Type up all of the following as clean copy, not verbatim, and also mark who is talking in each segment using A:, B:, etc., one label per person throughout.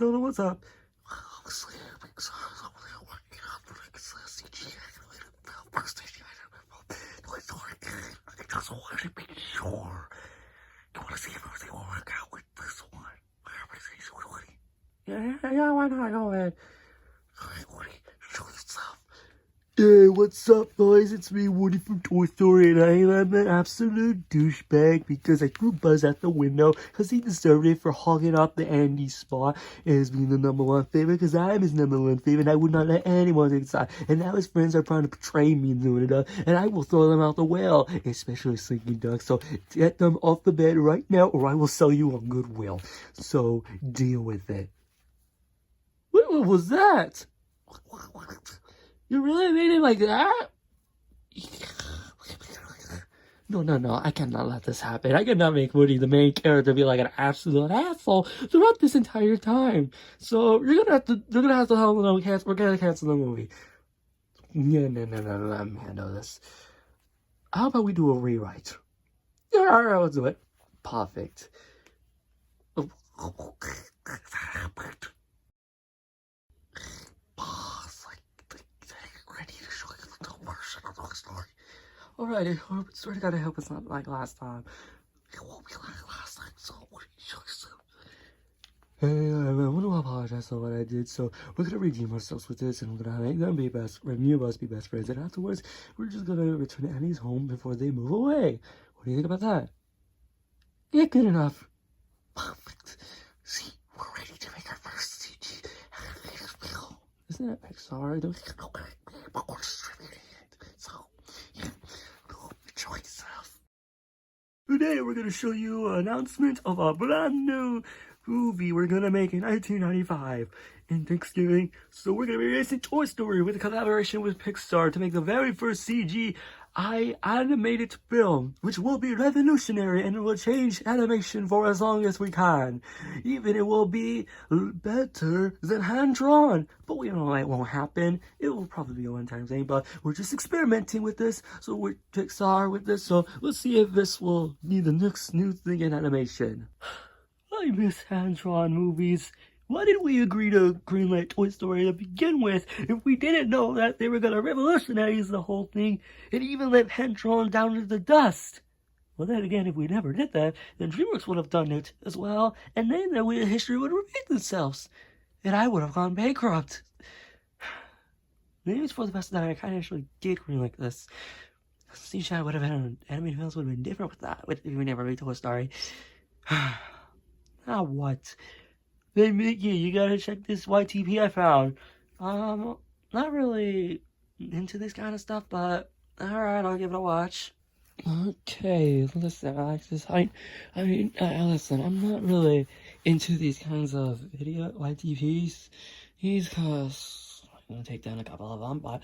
A: don't know what's up. Yeah, why not? Go ahead. Hey, what's up, guys? It's me, Woody from Toy Story, and I am an absolute douchebag because I threw Buzz out the window because he deserved it for hogging up the Andy spot as being the #1 favorite because I'm his #1 favorite and I would not let anyone take side. And now his friends are trying to betray me doing it, and I will throw them out the well, especially Slinky Duck. So get them off the bed right now or I will sell you on Goodwill. So deal with it. What was that? You really made it like that? No, I cannot let this happen. I cannot make Woody, the main character, be like an absolute asshole throughout this entire time. So you're gonna have to tell them we're gonna cancel the movie. No, let me handle this. How about we do a rewrite? Yeah, alright, let's do it. Perfect. Alright, I swear to God, I hope it's not like last time. It won't be like last time, so what are you saying? Hey, I want to apologize for what I did, so we're gonna redeem ourselves with this, and we're gonna make them be me and us be best friends, and afterwards, we're just gonna return to Annie's home before they move away. What do you think about that? Yeah, good enough. Perfect. See, we're ready to make our first CG film. Isn't that Pixar? I don't think but we're distributing it, so yeah, enjoy yourself. Today we're gonna show you an announcement of a brand new movie we're gonna make in 1995 in Thanksgiving. So we're gonna be releasing Toy Story with a collaboration with Pixar to make the very first CGI animated film, which will be revolutionary and it will change animation for as long as we can. Even it will be better than hand-drawn, but we know it won't happen. It will probably be a one-time thing, but we're just experimenting with this. So we're Pixar with this, so let's see if this will be the next new thing in animation. I miss hand-drawn movies. Why did we agree to greenlight Toy Story to begin with if we didn't know that they were going to revolutionize the whole thing and even let hand-drawn down to the dust? Well, then again, if we never did that, then DreamWorks would have done it as well, and then history would repeat themselves, and I would have gone bankrupt. Maybe it's for the best that I kind of actually did greenlight this. CGI would have been, animated films would have been different with that, if we never made Toy Story. Now what? Hey Mickey, you gotta check this YTP I found. Not really into this kind of stuff, but alright, I'll give it a watch. Okay, listen, Alexis, listen, I'm not really into these kinds of video YTPs. Cause I'm gonna take down a couple of them, but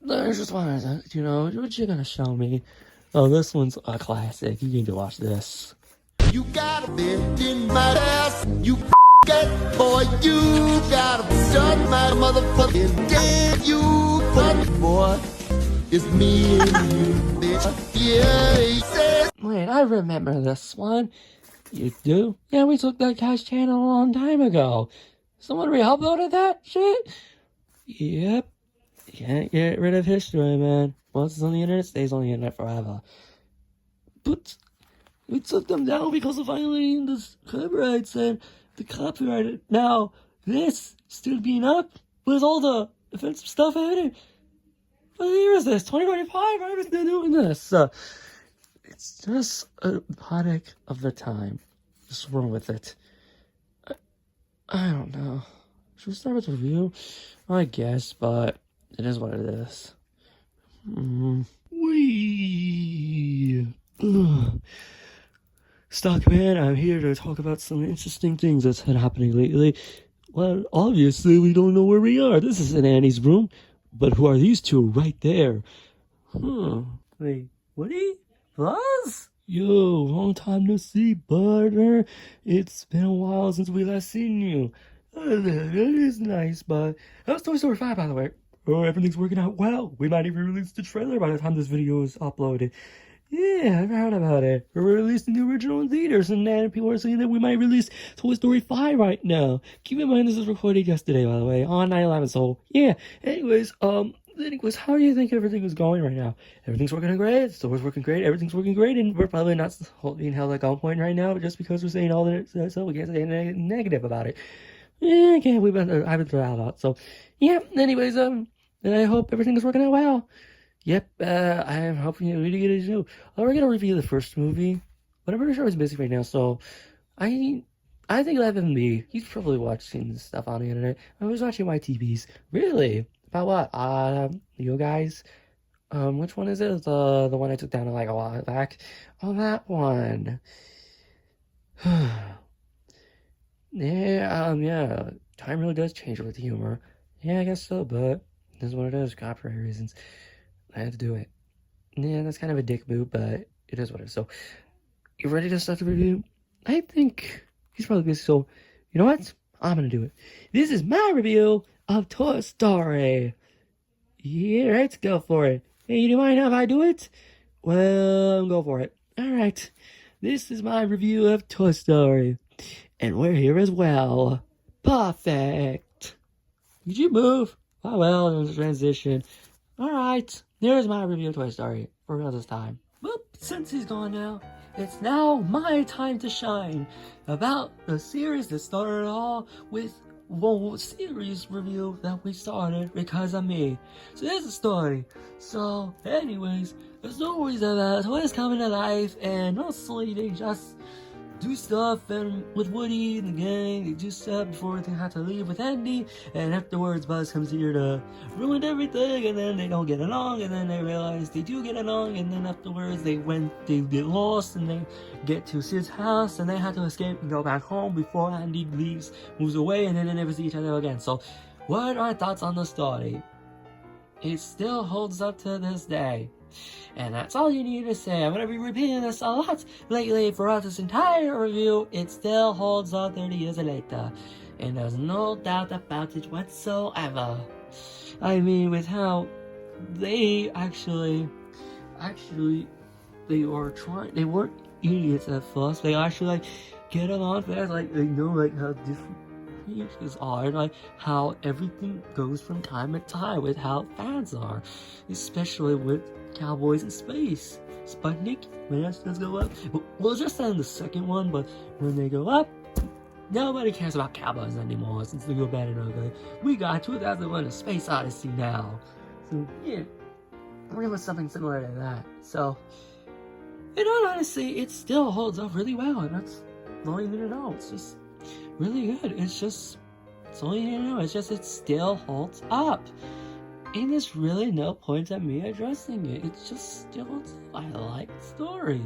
A: there's just one, what you gonna show me? Oh, this one's a classic. You need to watch this.
B: You gotta be in my ass. You get boy. You gotta start my motherfucking day. You fuck boy. It's me and you, bitch. Yeah.
A: Wait, I remember this one. You do? Yeah, we took that guy's channel a long time ago. Someone re-uploaded that shit? Yep. Can't get rid of history, man. Once it's on the internet, it stays on the internet forever. But we took them down because of violating the copyrights and the copyright. Now, this still being up with all the offensive stuff in it. What year is this? 2025? Why are they doing this? It's just a product of the time. What's wrong with it? I don't know. Should we start with the review? I guess, but it is what it is. Stockman, I'm here to talk about some interesting things that's been happening lately. Well, obviously, we don't know where we are. This isn't Annie's room. But who are these two right there? Wait, Woody? Buzz? Yo, long time no see, partner. It's been a while since we last seen you. That is nice, but how's Toy Story 5, by the way? Oh, everything's working out well. We might even release the trailer by the time this video is uploaded. Yeah, I've heard about it. We're releasing the original in theaters, and then people are saying that we might release Toy Story 5 right now. Keep in mind this was recorded yesterday, by the way, on 9/11, so yeah. Anyways, how do you think everything is going right now? Everything's working great, the store's working great, everything's working great, and we're probably not being held at gunpoint right now just because we're saying all that, so we can't say anything negative about it. Yeah, okay, I've been through that a lot, so yeah, anyways, and I hope everything is working out well. Yep, I am hoping you really get it too. We're gonna review the first movie, but I'm pretty sure he's busy right now, so I think let him be. He's probably watching stuff on the internet. I was watching YTVs. Really? About what? You guys? Which one is it? The one I took down like a while back. Oh, that one. Yeah. Time really does change with humor. Yeah, I guess so, but this is what it is. Copyright reasons. I had to do it. Yeah, that's kind of a dick move, but it is what it is. So, you ready to start the review? I think he's probably busy, so you know what? I'm gonna do it. This is my review of Toy Story. Yeah, let's go for it. Hey, do you mind if I do it? Well, go for it. Alright, this is my review of Toy Story. And we're here as well. Perfect. Did you move? Oh well, there's a transition. Alright, there's my review of Toy Story for real this time. Well, since he's gone now, it's now my time to shine about the series that started it all with one series review that we started because of me. So there's the story. So anyways, the story's about toys coming to life and mostly they just do stuff, and with Woody and the gang, they do stuff before they have to leave with Andy, and afterwards Buzz comes here to ruin everything, and then they don't get along, and then they realize they do get along, and then afterwards they get lost, and they get to Sid's house, and they have to escape and go back home before Andy moves away, and then they never see each other again. So, what are my thoughts on the story? It still holds up to this day. And that's all you need to say. I'm going to be repeating this a lot lately throughout this entire review. It still holds up 30 years later. And there's no doubt about it whatsoever. I mean, with how they they weren't idiots at first. They actually, get along fast. They know, how different is are, how everything goes from time to time with how fans are. Especially with Cowboys in Space. Sputnik, when that does go up. Well, just in the second one, but when they go up, nobody cares about cowboys anymore since they go bad and ugly. We got 2001: A Space Odyssey now. So, yeah, we're gonna something similar to that. So, in all honesty, it still holds up really well, and that's all you need to know. It's just really good. It's all you need to know. It still holds up. And there's really no point at me addressing it. It's just still, I like the story.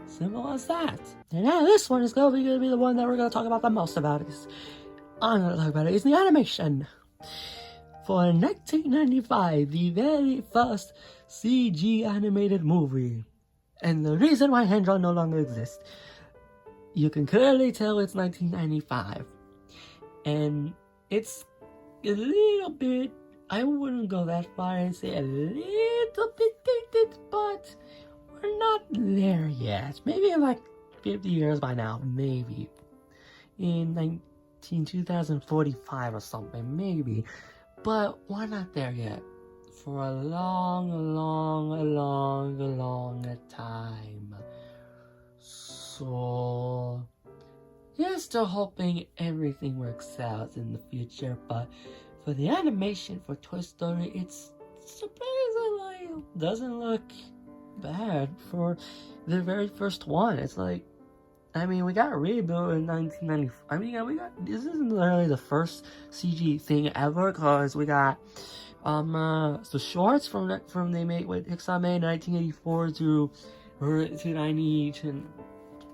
A: Simple as that. And now this one is going to be the one that we're going to talk about the most about. I'm going to talk about it. It's the animation. For 1995, the very first CG animated movie. And the reason why hand-drawn no longer exists. You can clearly tell it's 1995. And it's a little bit, I wouldn't go that far and say a little bit dated, but we're not there yet. Maybe in 50 years by now, maybe. In 2045 or something, maybe. But we're not there yet. For a long time. So, yeah, still hoping everything works out in the future, but for the animation for Toy Story, it's surprisingly doesn't look bad for the very first one. It's we got a reboot in 1990. This isn't really the first CG thing ever, cause we got the shorts from they made with Pixar made 1984 to 90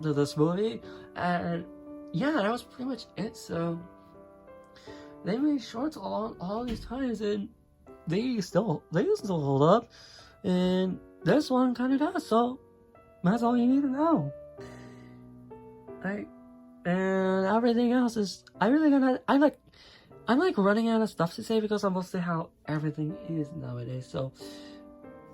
A: to this movie, and yeah, that was pretty much it. So they made shorts all these times, and they still hold up, and this one kind of does. So that's all you need to know. And everything else is I'm running out of stuff to say because I'm mostly how everything is nowadays. So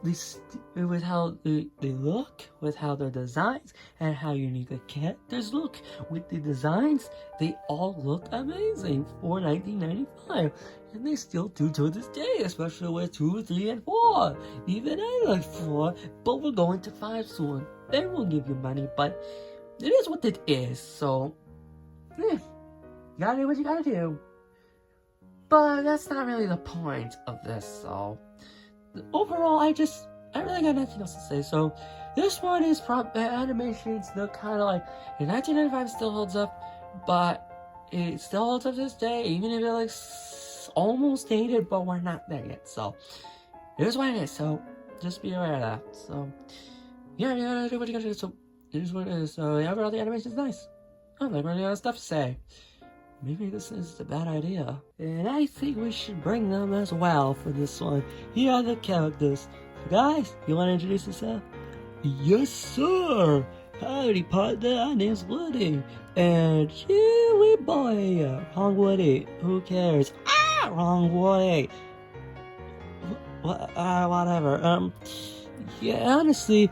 A: with how they look, with how their designs, and how unique the characters look. With the designs, they all look amazing for 1995, and they still do to this day, especially with 2, 3, and 4. Even I like 4, but we're going to 5 soon. They will give you money, but it is what it is. So, you gotta do what you gotta do. But that's not really the point of this. So, overall, I really got nothing else to say. So, this one is animation still kind of like in 1995 still holds up, but it still holds up to this day, even if it looks almost dated, but we're not there yet. So, it is what it is. So, just be aware of that. So, yeah, you gotta do what you gotta do. So, it is what it is. So, overall, the animation is nice. I don't have really other stuff to say. Maybe this is a bad idea. And I think we should bring them as well for this one. Here are the characters. So guys, you want to introduce yourself? Yes, sir. Howdy, partner. My name's Woody. And here we boy. Wrong Woody. Who cares? Wrong Woody. Whatever. Yeah, honestly,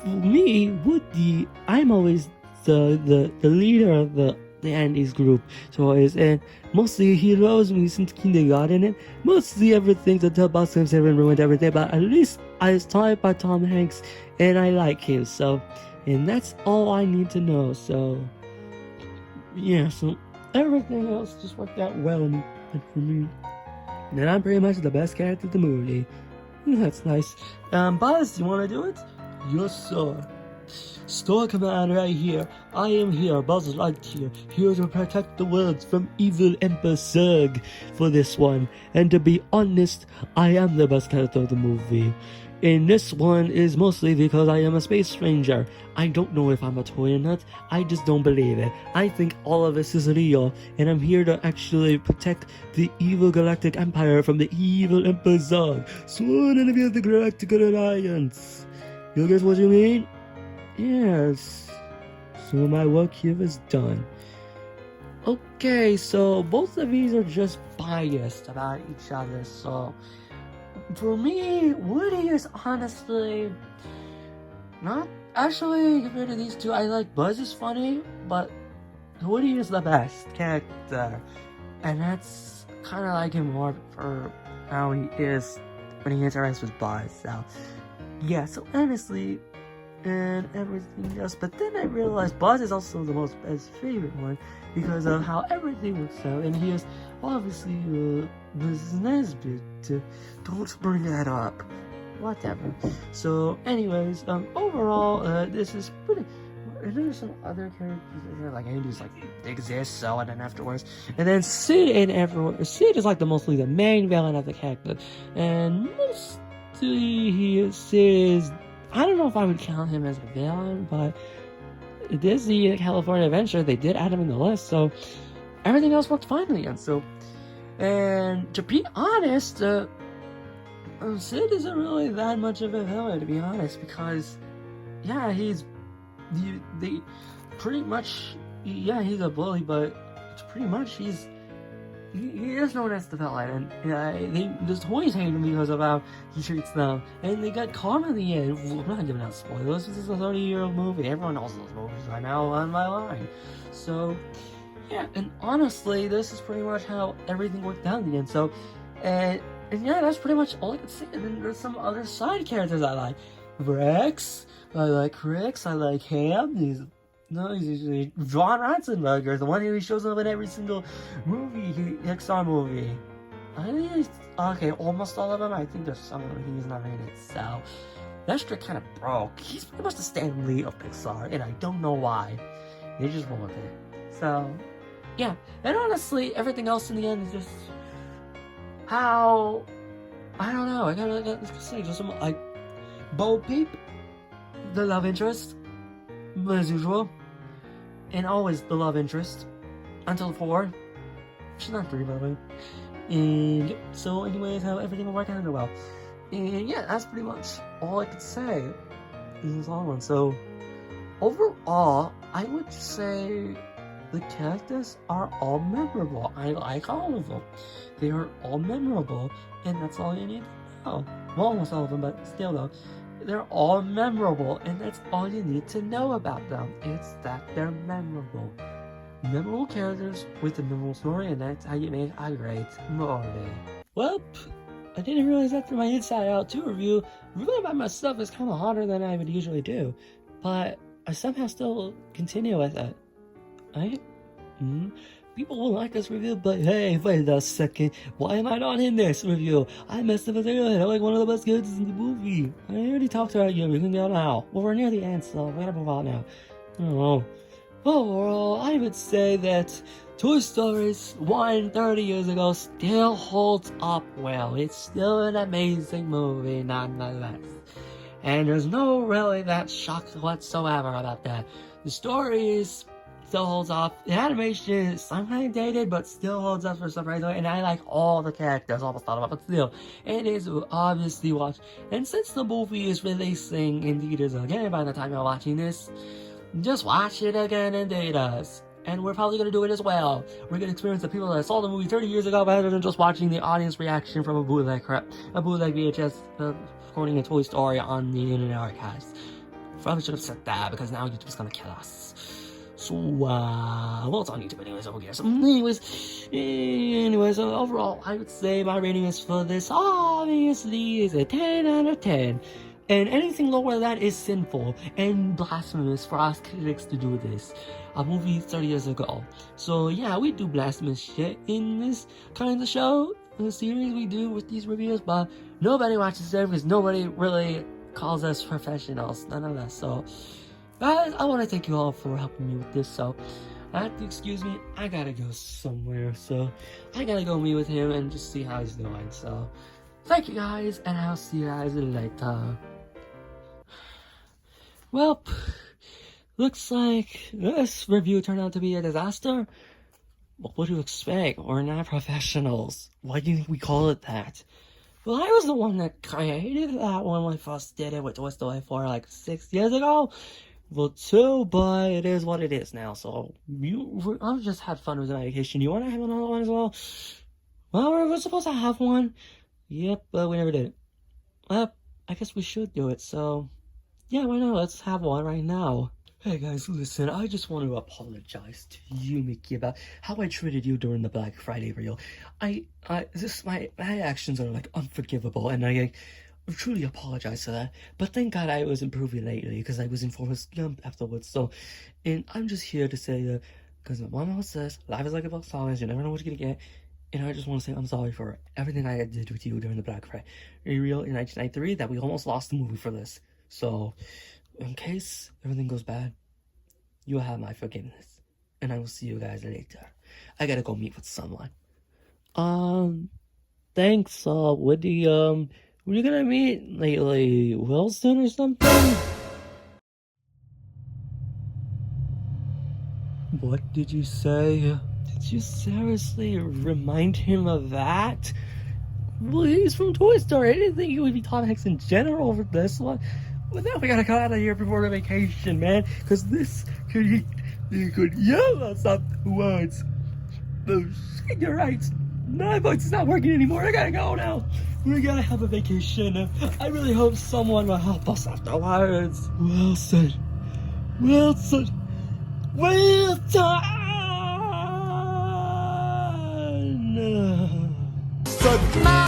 A: for me, Woody, I'm always the leader of the Andy's group, and mostly he knows me since kindergarten, and mostly everything the Box Games haven't ruined everything, but at least I was taught by Tom Hanks, and I like him, so, and that's all I need to know. So, yeah, so everything else just worked out well for me, and I'm pretty much the best character in the movie. That's nice. Buzz, you wanna do it? Yes, sir. Store command right here. I am here, Buzz Lightyear, here to protect the world from evil Emperor Zurg for this one. And to be honest, I am the best character of the movie. And this one is mostly because I am a space ranger. I don't know if I'm a toy or not, I just don't believe it. I think all of this is real, and I'm here to actually protect the evil Galactic Empire from the evil Emperor Zurg, sworn enemy of the Galactic Alliance. You guess what you mean? Yes, so my work here is done. Okay, so both of these are just biased about each other, so for me, Woody is honestly not actually compared to these two. I like Buzz is funny, but Woody is the best character, and that's kind of like him more for how he is when he interacts with Buzz. So yeah, so honestly, and everything else, but then I realized Buzz is also the most best favorite one because of how everything works out, and he is obviously business bit. Don't bring that up. Whatever. So, anyways, overall, this is pretty. And there's some other characters in here, like Andy's like exists, so and then afterwards, and then Sid and everyone. Sid is like mostly the main villain of the character, and mostly Sid is. I don't know if I would count him as a villain, but Disney California Adventure, they did add him in the list, so everything else worked fine in the end. So, and to be honest, Sid isn't really that much of a villain, to be honest, because yeah, he's they pretty much he's a bully, but it's pretty much he is known as the villain, and the toys hate him because of how he treats them, and they got karma in the end. I'm not giving out spoilers, this is a 30-year-old movie, everyone knows those movies by now on my line. So, yeah, and honestly, this is pretty much how everything worked out in the end, so, and yeah, that's pretty much all I could say. And then there's some other side characters I like. Rex, I like Ham, he's usually John Ratzenberger, the one who shows up in every single movie, Pixar movie. I think he's, okay, almost all of them. I think there's some of them he's not in it, so that strip kind of broke. He's pretty much the Stan Lee of Pixar, and I don't know why. They just roll with it. So, yeah. And honestly, everything else in the end is just how, I don't know, I gotta say, just some, like, Bo Peep, the love interest, as usual. And always the love interest. Until 4. She's not 3, by the way. And so, anyways, how everything will work out well. And yeah, that's pretty much all I could say in this long one. So, overall, I would say the characters are all memorable. I like all of them. They are all memorable, and that's all you need to know. Well, almost all of them, but still though, they're all memorable, and that's all you need to know about them. It's that they're memorable. Memorable characters with a memorable story, and that's how you make a great movie. Well, I didn't realize after my Inside Out 2 review, reviewing by myself is kind of harder than I would usually do, but I somehow still continue with it. Right? People will like this review, but hey, wait a second. Why am I not in this review? I messed up with it. I like one of the best characters in the movie. I already talked about you. We can go now. Well, we're near the end, so we gotta move on now. I don't know. Overall, I would say that Toy Story 1 30 years ago still holds up well. It's still an amazing movie, nonetheless. And there's no really that shock whatsoever about that. The story still holds up. The animation is sometimes dated, but still holds up for some reason. And I like all the characters, almost all of them, but still, it is obviously watched. And since the movie is releasing in theaters again by the time you're watching this, just watch it again in theaters. And we're probably gonna do it as well. We're gonna experience the people that saw the movie 30 years ago rather than just watching the audience reaction from a bootleg VHS recording a Toy Story on the Internet Archives. Probably should have said that because now YouTube's gonna kill us. So, well, it's on YouTube anyway, so who cares? Anyways, so overall, I would say my rating is for this, obviously, is a 10 out of 10. And anything lower than that is sinful and blasphemous for us critics to do this. A movie 30 years ago. So, yeah, we do blasphemous shit in this kind of show, the series we do with these reviews, but nobody watches them because nobody really calls us professionals, none of us, so... Guys, I want to thank you all for helping me with this, so I have to excuse me, I gotta go somewhere, so I gotta go meet with him and just see how he's doing, so thank you guys, and I'll see you guys later. Well, looks like this review turned out to be a disaster. What do you expect? We're not professionals. Why do you think we call it that? Well, I was the one that created that when we first did it with Toy Story 4 like 6 years ago. Well, too, but it is what it is now, so I've just had fun with my vacation. You want to have another one as well? Well, we're supposed to have one. Yep, but we never did it. Well, I guess we should do it, so yeah, why not? Let's have one right now. Hey guys, listen, I just want to apologize to you, Mickey, about how I treated you during the Black Friday reel. My actions are like unforgivable, and I truly apologize for that. But thank God I was improving lately, because I was in Forrest Gump afterwards. So, and I'm just here to say that, because my mom always says, life is like a box of chocolates, you never know what you're gonna get. And I just want to say I'm sorry for everything I did with you during the Black Friday reel in 1993, that we almost lost the movie for this. So, in case everything goes bad, you have my forgiveness. And I will see you guys later. I gotta go meet with someone. Thanks, with the, were you gonna meet lately, Wilson or something? What did you say? Did you seriously remind him of that? Well, he's from Toy Story. I didn't think he would be Tom Hanks in general over this one. Well, now we gotta get out of here before the vacation, man. Because this could yell us up the words. Oh, shit, you're right. My voice is not working anymore. I gotta go now. We gotta have a vacation. I really hope someone will help us afterwards. Wilson.
B: So my